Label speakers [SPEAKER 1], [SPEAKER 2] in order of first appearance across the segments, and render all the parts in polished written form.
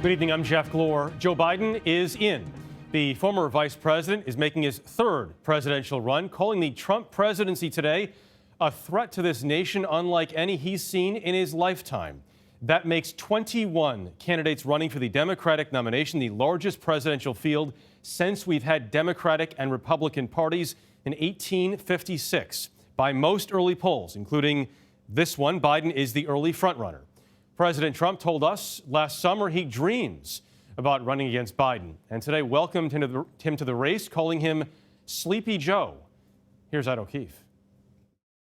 [SPEAKER 1] Good evening, I'm Jeff Glor. Joe Biden is in. The former vice president is making his third presidential run, calling the Trump presidency today a threat to this nation unlike any he's seen in his lifetime. That makes 21 candidates running for the Democratic nomination, the largest presidential field since we've had Democratic and Republican parties in 1856. By most early polls, including this one, Biden is the early frontrunner. President Trump told us last summer he dreams about running against Biden, and today welcomed him to the race, calling him Sleepy Joe. Here's Ed O'Keefe.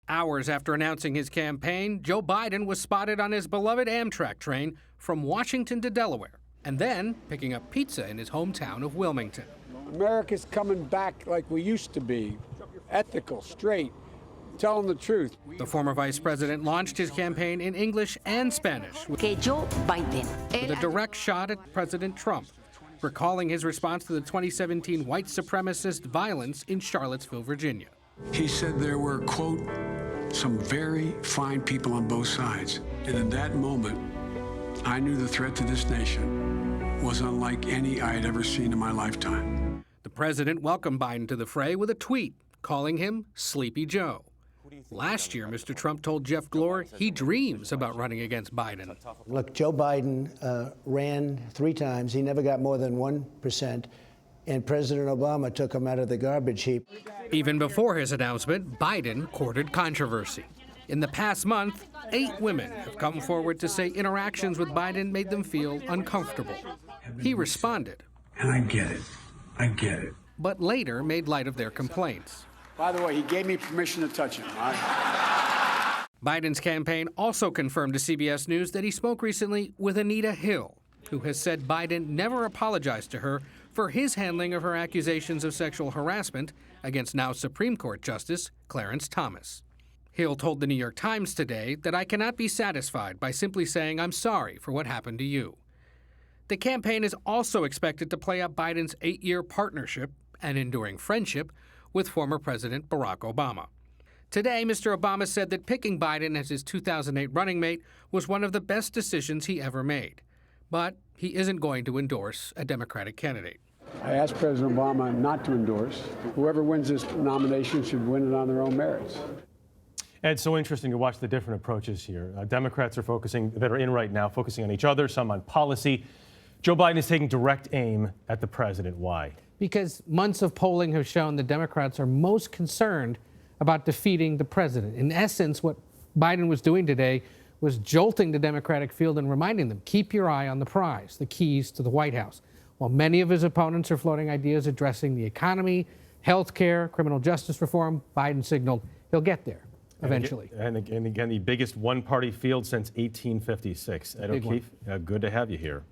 [SPEAKER 2] Hours after announcing his campaign, Joe Biden was spotted on his beloved Amtrak train from Washington to Delaware, and then picking up pizza in his hometown of Wilmington.
[SPEAKER 3] America's coming back like we used to be, ethical, straight, telling the truth.
[SPEAKER 2] The former vice president launched his campaign in English and Spanish with a direct shot at President Trump, recalling his response to the 2017 white supremacist violence in Charlottesville, Virginia.
[SPEAKER 4] He said there were, quote, some very fine people on both sides. And in that moment, I knew the threat to this nation was unlike any I had ever seen in my lifetime.
[SPEAKER 2] The president welcomed Biden to the fray with a tweet, calling him Sleepy Joe. Last year, Mr. Trump told Jeff Glor he dreams about running against Biden.
[SPEAKER 5] Look, Joe Biden ran 3 times. He never got more than 1%. And President Obama took him out of the garbage heap.
[SPEAKER 2] Even before his announcement, Biden courted controversy. In the past month, 8 women have come forward to say interactions with Biden made them feel uncomfortable. He responded.
[SPEAKER 4] And I get it. I get it.
[SPEAKER 2] But later made light of their complaints.
[SPEAKER 3] By the way, he gave me permission to touch him.
[SPEAKER 2] Biden's campaign also confirmed to CBS News that he spoke recently with Anita Hill, who has said Biden never apologized to her for his handling of her accusations of sexual harassment against now Supreme Court Justice Clarence Thomas. Hill told the New York Times today that I cannot be satisfied by simply saying I'm sorry for what happened to you. The campaign is also expected to play up Biden's 8-year partnership and enduring friendship with former President Barack Obama. Today, Mr. Obama said that picking Biden as his 2008 running mate was one of the best decisions he ever made. But he isn't going to endorse a Democratic candidate.
[SPEAKER 3] I asked President Obama not to endorse. Whoever wins this nomination should win it on their own merits.
[SPEAKER 1] It's so interesting to watch the different approaches here. Democrats are that are in right now, focusing on each other, some on policy. Joe Biden is taking direct aim at the president. Why?
[SPEAKER 2] Because months of polling have shown the Democrats are most concerned about defeating the president. In essence, what Biden was doing today was jolting the Democratic field and reminding them, keep your eye on the prize, the keys to the White House. While many of his opponents are floating ideas addressing the economy, health care, criminal justice reform, Biden signaled he'll get there eventually.
[SPEAKER 1] And again, the biggest one-party field since 1856. Ed O'Keefe, good to have you here.